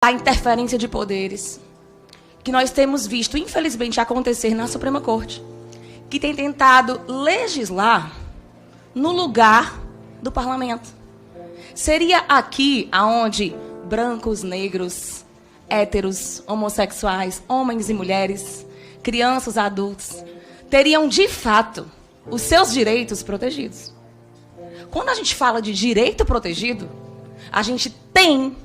a interferência de poderes que nós temos visto, infelizmente, acontecer na Suprema Corte, que tem tentado legislar no lugar do parlamento. Seria aqui aonde brancos, negros, héteros, homossexuais, homens e mulheres, crianças, adultos, teriam, de fato, os seus direitos protegidos. Quando a gente fala de direito protegido, a gente tem,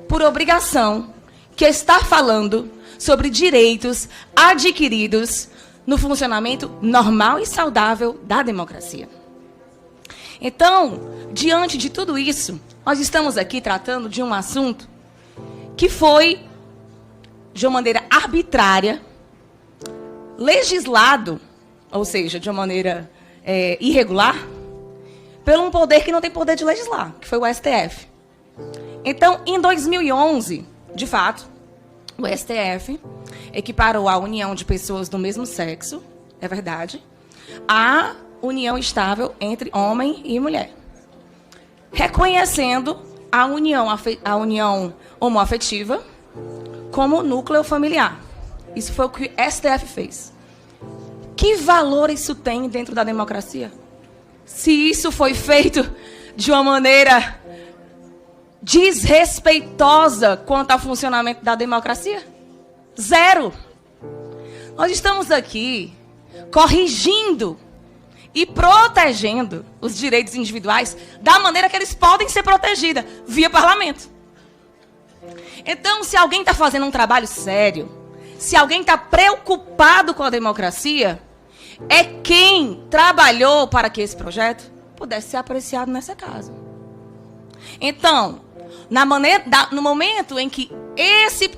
por obrigação, que estar falando sobre direitos adquiridos no funcionamento normal e saudável da democracia. Então, diante de tudo isso, nós estamos aqui tratando de um assunto que foi, de uma maneira arbitrária, legislado, ou seja, de uma maneira irregular, por um poder que não tem poder de legislar, que foi o STF. Então, em 2011, de fato, o STF equiparou a união de pessoas do mesmo sexo, é verdade, à união estável entre homem e mulher, reconhecendo a união homoafetiva como núcleo familiar. Isso foi o que o STF fez. Que valor isso tem dentro da democracia? Se isso foi feito de uma maneira desrespeitosa quanto ao funcionamento da democracia? Zero. Nós estamos aqui corrigindo e protegendo os direitos individuais da maneira que eles podem ser protegidos, via parlamento. Então, se alguém está fazendo um trabalho sério, se alguém está preocupado com a democracia, é quem trabalhou para que esse projeto pudesse ser apreciado nessa casa. Então, no momento em que esse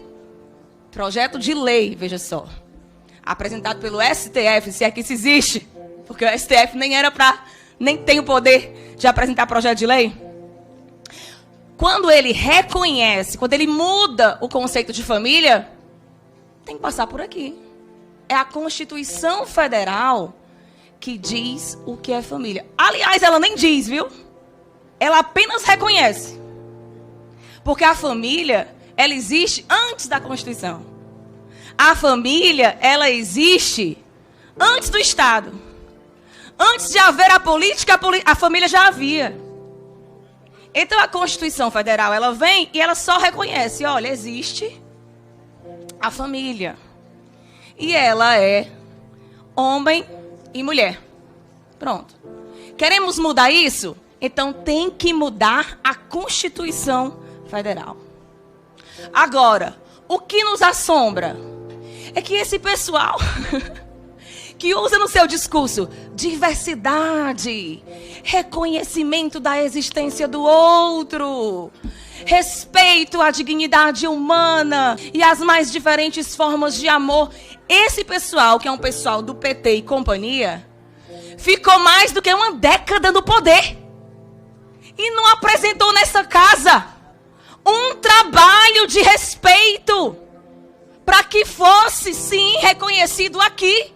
projeto de lei, veja só, apresentado pelo STF, se é que isso existe, porque o STF nem tem o poder de apresentar projeto de lei, quando ele reconhece, quando ele muda o conceito de família, tem que passar por aqui. É a Constituição Federal que diz o que é família. Aliás, ela nem diz, viu? Ela apenas reconhece. Porque a família, ela existe antes da Constituição. A família, ela existe antes do Estado. Antes de haver a política, a família já havia. Então, a Constituição Federal, ela vem e ela só reconhece, olha, existe a família. E ela é homem e mulher. Pronto. Queremos mudar isso? Então, tem que mudar a Constituição Federal. Agora, o que nos assombra é que esse pessoal que usa no seu discurso diversidade, reconhecimento da existência do outro, respeito à dignidade humana e às mais diferentes formas de amor, esse pessoal, que é um pessoal do PT e companhia, ficou mais do que uma década no poder e não apresentou nessa casa um trabalho de respeito para que fosse, sim, reconhecido aqui.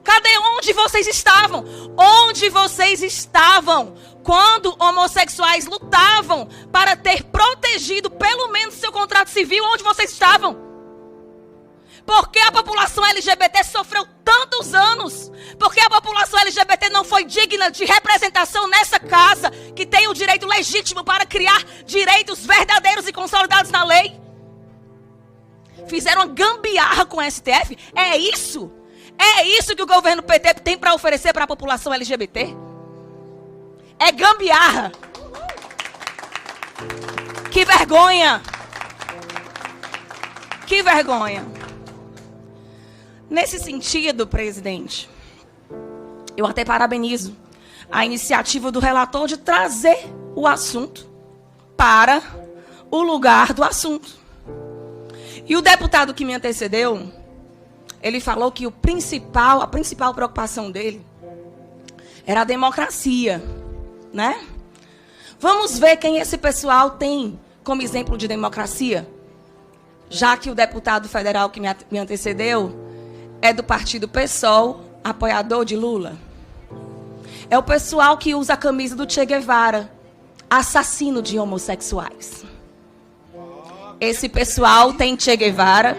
Cadê onde vocês estavam? Onde vocês estavam quando homossexuais lutavam para ter protegido pelo menos seu contrato civil? Onde vocês estavam? Porque a população LGBT sofreu tantos anos? Porque a população LGBT não foi digna de representação nessa casa, que tem o direito legítimo para criar direitos verdadeiros e consolidados na lei? Fizeram uma gambiarra com o STF? É isso? É isso que o governo PT tem para oferecer para a população LGBT? É gambiarra. Que vergonha. Que vergonha. Nesse sentido, presidente, eu até parabenizo a iniciativa do relator de trazer o assunto para o lugar do assunto. E o deputado que me antecedeu, ele falou que a principal preocupação dele era a democracia, né? Vamos ver quem esse pessoal tem como exemplo de democracia, já que o deputado federal que me antecedeu é do partido PSOL, apoiador de Lula. É o pessoal que usa a camisa do Che Guevara, assassino de homossexuais. Esse pessoal tem Che Guevara,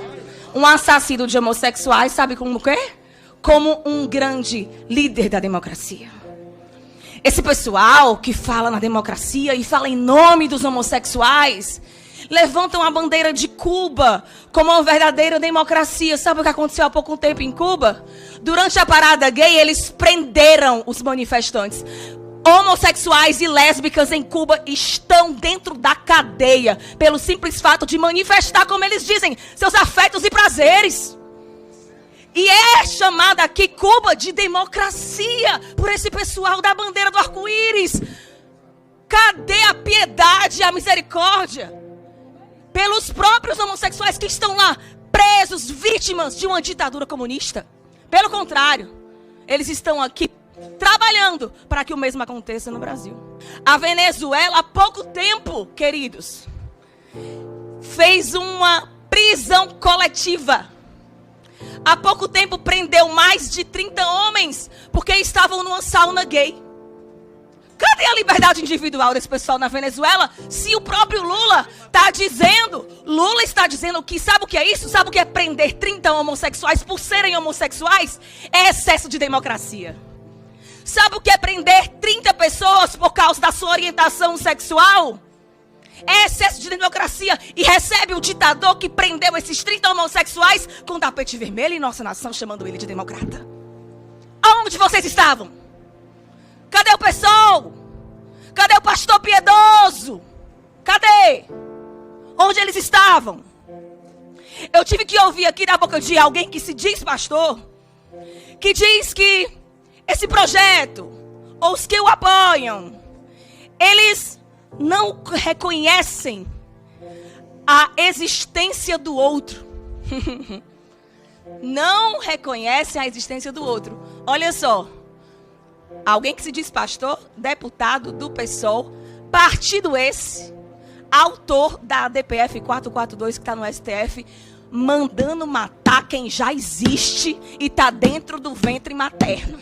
um assassino de homossexuais, sabe como o quê? Como um grande líder da democracia. Esse pessoal que fala na democracia e fala em nome dos homossexuais, levantam a bandeira de Cuba como uma verdadeira democracia. Sabe o que aconteceu há pouco tempo em Cuba? Durante a parada gay, eles prenderam os manifestantes. Homossexuais e lésbicas em Cuba estão dentro da cadeia pelo simples fato de manifestar, como eles dizem, seus afetos e prazeres. E é chamada aqui Cuba de democracia por esse pessoal da bandeira do arco-íris. Cadê a piedade e a misericórdia? Pelos próprios homossexuais que estão lá, presos, vítimas de uma ditadura comunista. Pelo contrário, eles estão aqui trabalhando para que o mesmo aconteça no Brasil. A Venezuela, há pouco tempo, queridos, fez uma prisão coletiva. Há pouco tempo prendeu mais de 30 homens porque estavam numa sauna gay. Cadê a liberdade individual desse pessoal na Venezuela? Se o próprio Lula está dizendo que sabe o que é isso? Sabe o que é prender 30 homossexuais por serem homossexuais? É excesso de democracia. Sabe o que é prender 30 pessoas por causa da sua orientação sexual? É excesso de democracia. E recebe o ditador que prendeu esses 30 homossexuais com tapete vermelho em nossa nação, chamando ele de democrata. Aonde vocês estavam? Cadê o pessoal? Cadê o pastor piedoso? Cadê? Onde eles estavam? Eu tive que ouvir aqui na boca de alguém que se diz pastor, que diz que esse projeto, ou os que o apoiam, eles não reconhecem a existência do outro. Não reconhecem a existência do outro. Olha só. Alguém que se diz pastor, deputado do PSOL, partido esse, autor da DPF 442 que está no STF, mandando matar quem já existe e está dentro do ventre materno.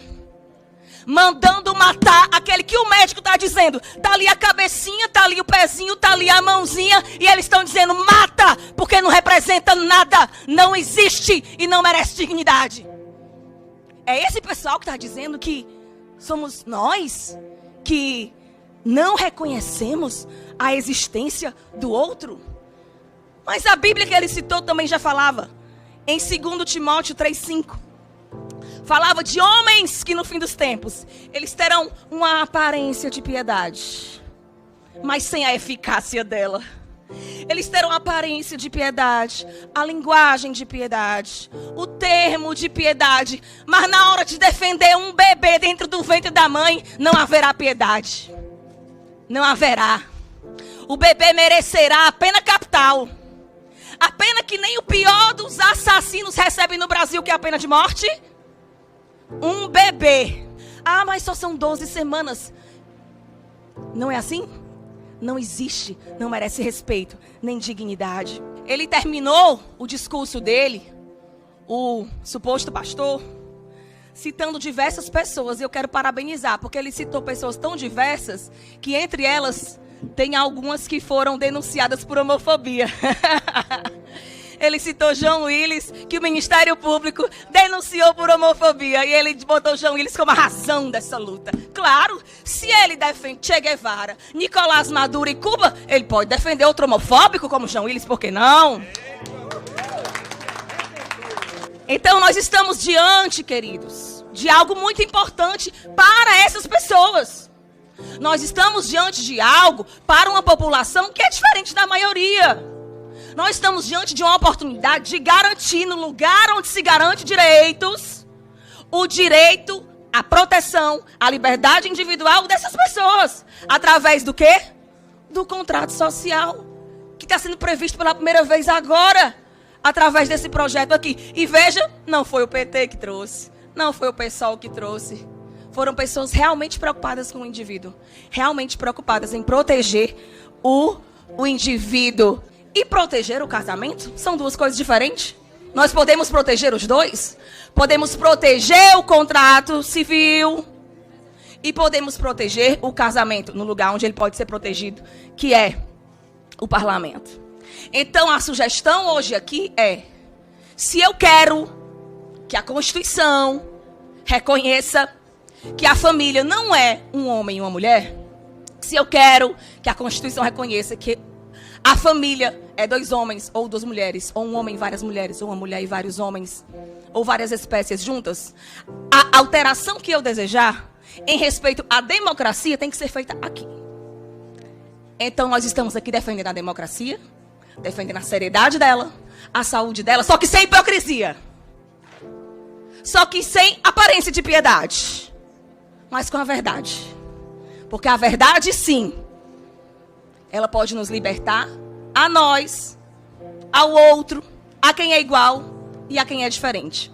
Mandando matar aquele que o médico está dizendo, está ali a cabecinha, está ali o pezinho, está ali a mãozinha, e eles estão dizendo, mata, porque não representa nada, não existe e não merece dignidade. É esse pessoal que está dizendo que somos nós que não reconhecemos a existência do outro. Mas a Bíblia que ele citou também já falava. Em 2 Timóteo 3,5. Falava de homens que no fim dos tempos, eles terão uma aparência de piedade, mas sem a eficácia dela. Eles terão a aparência de piedade, a linguagem de piedade, o termo de piedade, mas na hora de defender um bebê dentro do ventre da mãe, não haverá piedade. Não haverá. O bebê merecerá a pena capital. A pena que nem o pior dos assassinos recebe no Brasil, que é a pena de morte. Um bebê. Ah, mas só são 12 semanas. Não é assim? Não existe, não merece respeito, nem dignidade. Ele terminou o discurso dele, o suposto pastor, citando diversas pessoas. E eu quero parabenizar, porque ele citou pessoas tão diversas, que entre elas, tem algumas que foram denunciadas por homofobia. Ele citou João Willis, que o Ministério Público denunciou por homofobia. E ele botou João Willis como a razão dessa luta. Claro, se ele defende Che Guevara, Nicolás Maduro e Cuba, ele pode defender outro homofóbico como João Willis, por que não? Então nós estamos diante, queridos, de algo muito importante para essas pessoas. Nós estamos diante de algo para uma população que é diferente da maioria. Nós estamos diante de uma oportunidade de garantir, no lugar onde se garante direitos, o direito à proteção, à liberdade individual dessas pessoas. Através do quê? Do contrato social, que está sendo previsto pela primeira vez agora, através desse projeto aqui. E veja, não foi o PT que trouxe, não foi o PSOL que trouxe. Foram pessoas realmente preocupadas com o indivíduo, realmente preocupadas em proteger o indivíduo. E proteger o casamento são duas coisas diferentes. Nós podemos proteger os dois. Podemos proteger o contrato civil e podemos proteger o casamento no lugar onde ele pode ser protegido, que é o parlamento. Então, a sugestão hoje aqui é: se eu quero que a Constituição reconheça que a família não é um homem e uma mulher, se eu quero que a Constituição reconheça que a família é 2 homens ou 2 mulheres, ou um homem e várias mulheres, ou uma mulher e vários homens, ou várias espécies juntas, a alteração que eu desejar em respeito à democracia tem que ser feita aqui. Então, nós estamos aqui defendendo a democracia, defendendo a seriedade dela, a saúde dela, só que sem hipocrisia. Só que sem aparência de piedade. Mas com a verdade. Porque a verdade, sim, ela pode nos libertar a nós, ao outro, a quem é igual e a quem é diferente.